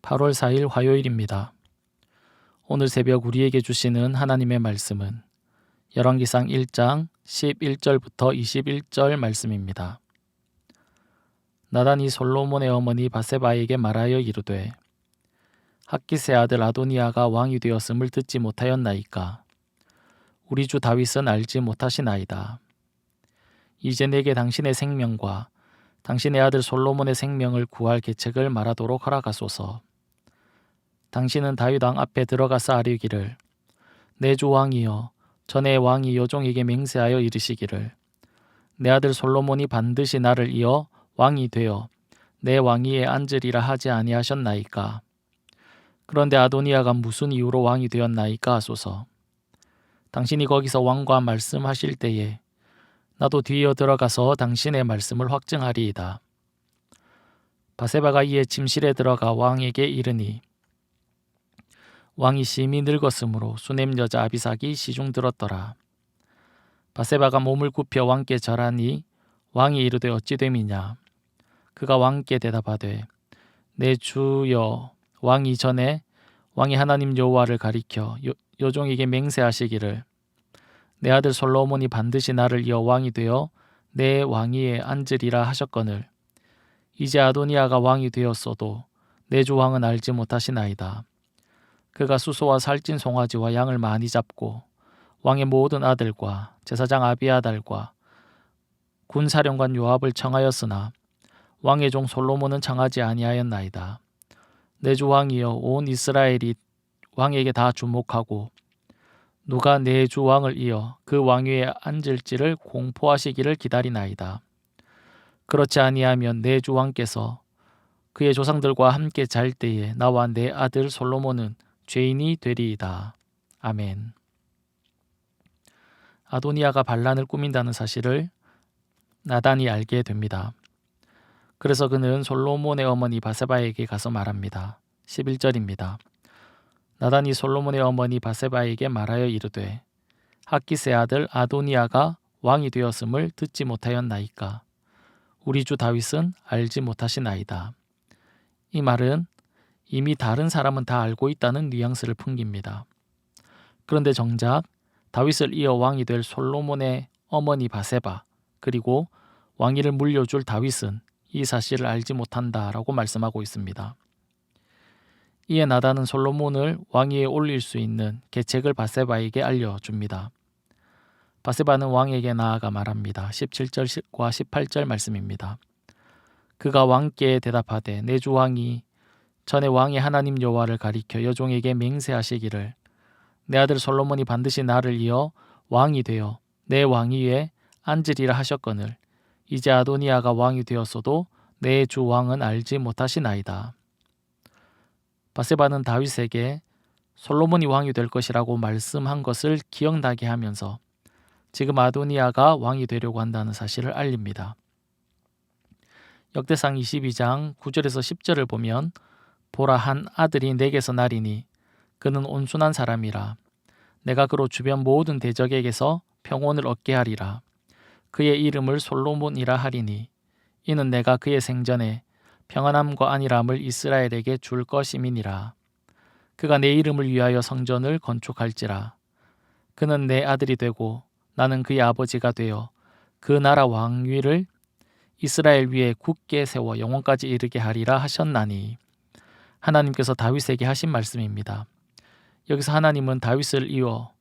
8월 4일 화요일입니다. 오늘 새벽 우리에게 주시는 하나님의 말씀은 열왕기상 1장 11절부터 21절 말씀입니다. 나단이 솔로몬의 어머니 바세바에게 말하여 이르되 학깃의 아들 아도니아가 왕이 되었음을 듣지 못하였나이까. 우리 주 다윗은 알지 못하시나이다. 이제 내게 당신의 생명과 당신의 아들 솔로몬의 생명을 구할 계책을 말하도록 허락하소서. 당신은 다윗 왕 앞에 들어가서 아뢰기를 내 주 왕이여 전에 왕이 여종에게 맹세하여 이르시기를 내 아들 솔로몬이 반드시 나를 이어 왕이 되어 내 왕위에 앉으리라 하지 아니하셨나이까. 그런데 아도니아가 무슨 이유로 왕이 되었나이까 하소서. 당신이 거기서 왕과 말씀하실 때에 나도 뒤이어 들어가서 당신의 말씀을 확증하리이다. 바세바가 이에 침실에 들어가 왕에게 이르니 왕이 심히 늙었으므로 수냄 여자 아비삭이 시중 들었더라. 바세바가 몸을 굽혀 왕께 절하니 왕이 이르되 어찌 됨이냐. 그가 왕께 대답하되 내 주여 왕이 전에 왕이 하나님 여호와를 가리켜 여종에게 맹세하시기를 내 아들 솔로몬이 반드시 나를 이어 왕이 되어 내 왕위에 앉으리라 하셨거늘 이제 아도니아가 왕이 되었어도 내 주 왕은 알지 못하시나이다. 그가 수소와 살찐 송아지와 양을 많이 잡고 왕의 모든 아들과 제사장 아비아달과 군사령관 요압을 청하였으나 왕의 종 솔로몬은 청하지 아니하였나이다. 내 주 왕이여 온 이스라엘이 왕에게 다 주목하고 누가 내 주 왕을 이어 그 왕위에 앉을지를 공포하시기를 기다리나이다. 그렇지 아니하면 내 주 왕께서 그의 조상들과 함께 잘 때에 나와 내 아들 솔로몬은 죄인이 되리이다. 아멘. 아도니아가 반란을 꾸민다는 사실을 나단이 알게 됩니다. 그래서 그는 솔로몬의 어머니 바세바에게 가서 말합니다. 11절입니다. 나단이 솔로몬의 어머니 바세바에게 말하여 이르되 학깃의 아들 아도니아가 왕이 되었음을 듣지 못하였나이까. 우리 주 다윗은 알지 못하시나이다. 이 말은 이미 다른 사람은 다 알고 있다는 뉘앙스를 풍깁니다. 그런데 정작 다윗을 이어 왕이 될 솔로몬의 어머니 바세바 그리고 왕위를 물려줄 다윗은 이 사실을 알지 못한다라고 말씀하고 있습니다. 이에 나단은 솔로몬을 왕위에 올릴 수 있는 계책을 바세바에게 알려줍니다. 바세바는 왕에게 나아가 말합니다. 17절과 18절 말씀입니다. 그가 왕께 대답하되 내 주 왕이 전에 왕이 하나님 여호와를 가리켜 여종에게 맹세하시기를 내 아들 솔로몬이 반드시 나를 이어 왕이 되어 내 왕위에 앉으리라 하셨거늘 이제 아도니아가 왕이 되었어도 내 주 왕은 알지 못하시나이다. 바세바는 다윗에게 솔로몬이 왕이 될 것이라고 말씀한 것을 기억나게 하면서 지금 아도니아가 왕이 되려고 한다는 사실을 알립니다. 역대상 22장 9절에서 10절을 보면 보라 한 아들이 내게서 나리니 그는 온순한 사람이라. 내가 그로 주변 모든 대적에게서 평온을 얻게 하리라. 그의 이름을 솔로몬이라 하리니 이는 내가 그의 생전에 평안함과 안일함을 이스라엘에게 줄 것임이니라. 그가 내 이름을 위하여 성전을 건축할지라. 그는 내 아들이 되고 나는 그의 아버지가 되어 그 나라 왕위를 이스라엘 위에 굳게 세워 영원까지 이르게 하리라 하셨나니. 하나님께서 다윗에게 하신 말씀입니다. 여기서 하나님은 다윗을 이어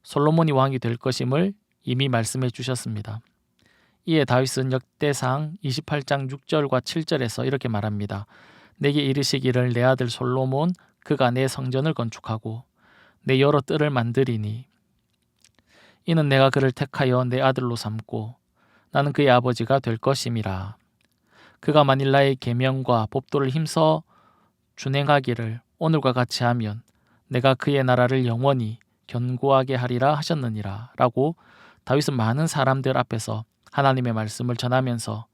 솔로몬이 왕이 될 것임을 이미 말씀해 주셨습니다. 이에 다윗은 역대상 28장 6절과 7절에서 이렇게 말합니다. 내게 이르시기를 내 아들 솔로몬 그가 내 성전을 건축하고 내 여러 뜰을 만드리니 이는 내가 그를 택하여 내 아들로 삼고 나는 그의 아버지가 될 것임이라. 그가 만일 나의 계명과 법도를 힘써 준행하기를 오늘과 같이 하면 내가 그의 나라를 영원히 견고하게 하리라 하셨느니라 라고 다윗은 많은 사람들 앞에서 하나님의 말씀을 전하면서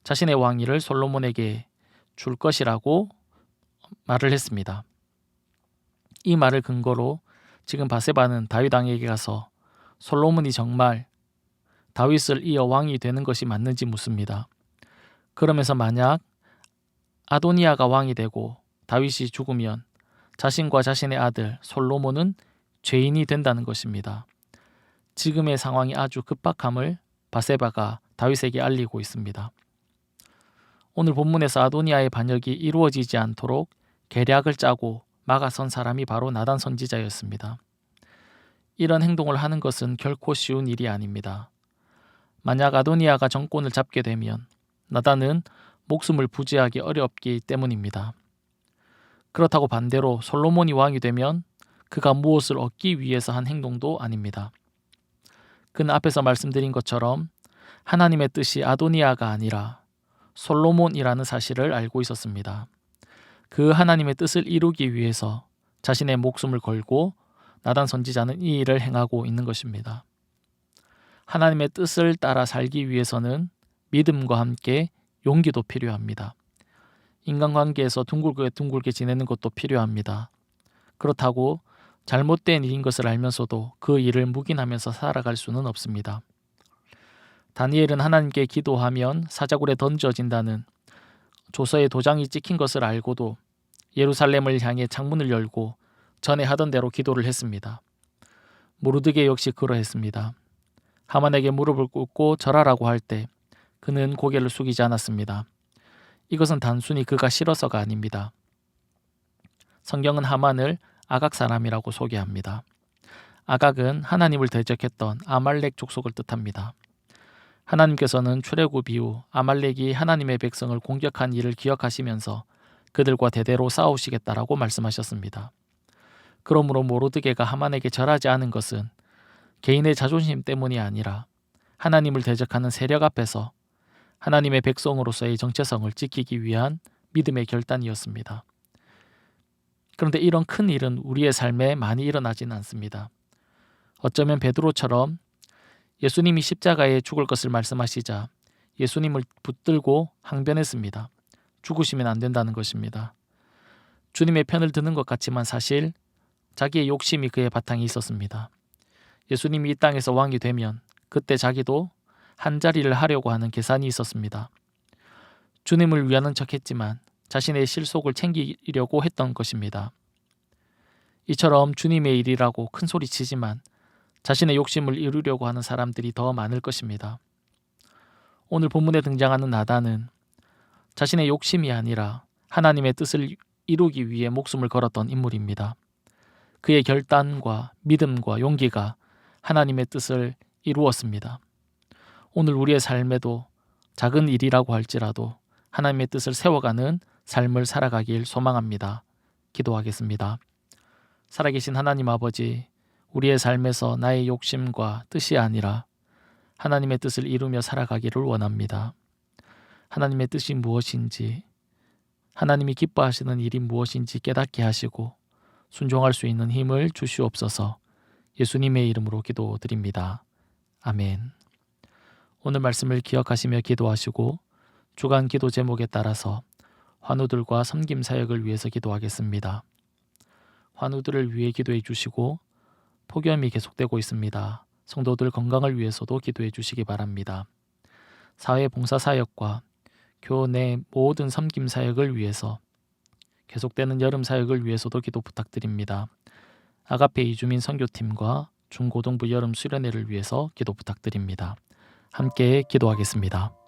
자신의 왕위를 솔로몬에게 줄 것이라고 말을 했습니다. 이 말을 근거로 지금 바세바는 다윗 왕에게 가서 솔로몬이 정말 다윗을 이어 왕이 되는 것이 맞는지 묻습니다. 그러면서 만약 아도니아가 왕이 되고 다윗이 죽으면 자신과 자신의 아들 솔로몬은 죄인이 된다는 것입니다. 지금의 상황이 아주 급박함을 바세바가 다윗에게 알리고 있습니다. 오늘 본문에서 아도니아의 반역이 이루어지지 않도록 계략을 짜고 막아선 사람이 바로 나단 선지자였습니다. 이런 행동을 하는 것은 결코 쉬운 일이 아닙니다. 만약 아도니아가 정권을 잡게 되면 나단은 목숨을 부지하기 어렵기 때문입니다. 그렇다고 반대로 솔로몬이 왕이 되면 그가 무엇을 얻기 위해서 한 행동도 아닙니다. 그는 앞에서 말씀드린 것처럼 하나님의 뜻이 아도니아가 아니라 솔로몬이라는 사실을 알고 있었습니다. 그 하나님의 뜻을 이루기 위해서 자신의 목숨을 걸고 나단 선지자는 이 일을 행하고 있는 것입니다. 하나님의 뜻을 따라 살기 위해서는 믿음과 함께 용기도 필요합니다. 인간관계에서 둥글게 지내는 것도 필요합니다. 그렇다고 잘못된 일인 것을 알면서도 그 일을 묵인하면서 살아갈 수는 없습니다. 다니엘은 하나님께 기도하면 사자굴에 던져진다는 조서에 도장이 찍힌 것을 알고도 예루살렘을 향해 창문을 열고 전에 하던 대로 기도를 했습니다. 모르드게 역시 그러했습니다. 하만에게 무릎을 꿇고 절하라고 할 때 그는 고개를 숙이지 않았습니다. 이것은 단순히 그가 싫어서가 아닙니다. 성경은 하만을 아각 사람이라고 소개합니다. 아각은 하나님을 대적했던 아말렉 족속을 뜻합니다. 하나님께서는 출애굽 이후 아말렉이 하나님의 백성을 공격한 일을 기억하시면서 그들과 대대로 싸우시겠다라고 말씀하셨습니다. 그러므로 모르드게가 하만에게 절하지 않은 것은 개인의 자존심 때문이 아니라 하나님을 대적하는 세력 앞에서 하나님의 백성으로서의 정체성을 지키기 위한 믿음의 결단이었습니다. 그런데 이런 큰 일은 우리의 삶에 많이 일어나지는 않습니다. 어쩌면 베드로처럼 예수님이 십자가에 죽을 것을 말씀하시자 예수님을 붙들고 항변했습니다. 죽으시면 안 된다는 것입니다. 주님의 편을 드는 것 같지만 사실 자기의 욕심이 그의 바탕에 있었습니다. 예수님이 이 땅에서 왕이 되면 그때 자기도 한자리를 하려고 하는 계산이 있었습니다. 주님을 위하는 척했지만 자신의 실속을 챙기려고 했던 것입니다. 이처럼 주님의 일이라고 큰 소리치지만 자신의 욕심을 이루려고 하는 사람들이 더 많을 것입니다. 오늘 본문에 등장하는 나단은 자신의 욕심이 아니라 하나님의 뜻을 이루기 위해 목숨을 걸었던 인물입니다. 그의 결단과 믿음과 용기가 하나님의 뜻을 이루었습니다. 오늘 우리의 삶에도 작은 일이라고 할지라도 하나님의 뜻을 세워가는 삶을 살아가길 소망합니다. 기도하겠습니다. 살아계신 하나님 아버지, 우리의 삶에서 나의 욕심과 뜻이 아니라 하나님의 뜻을 이루며 살아가기를 원합니다. 하나님의 뜻이 무엇인지, 하나님이 기뻐하시는 일이 무엇인지 깨닫게 하시고 순종할 수 있는 힘을 주시옵소서. 예수님의 이름으로 기도드립니다. 아멘. 오늘 말씀을 기억하시며 기도하시고 주간 기도 제목에 따라서 환우들과 섬김 사역을 위해서 기도하겠습니다. 환우들을 위해 기도해 주시고 폭염이 계속되고 있습니다. 성도들 건강을 위해서도 기도해 주시기 바랍니다. 사회봉사 사역과 교내 모든 섬김 사역을 위해서 계속되는 여름 사역을 위해서도 기도 부탁드립니다. 아가페 이주민 선교팀과 중고등부 여름 수련회를 위해서 기도 부탁드립니다. 함께 기도하겠습니다.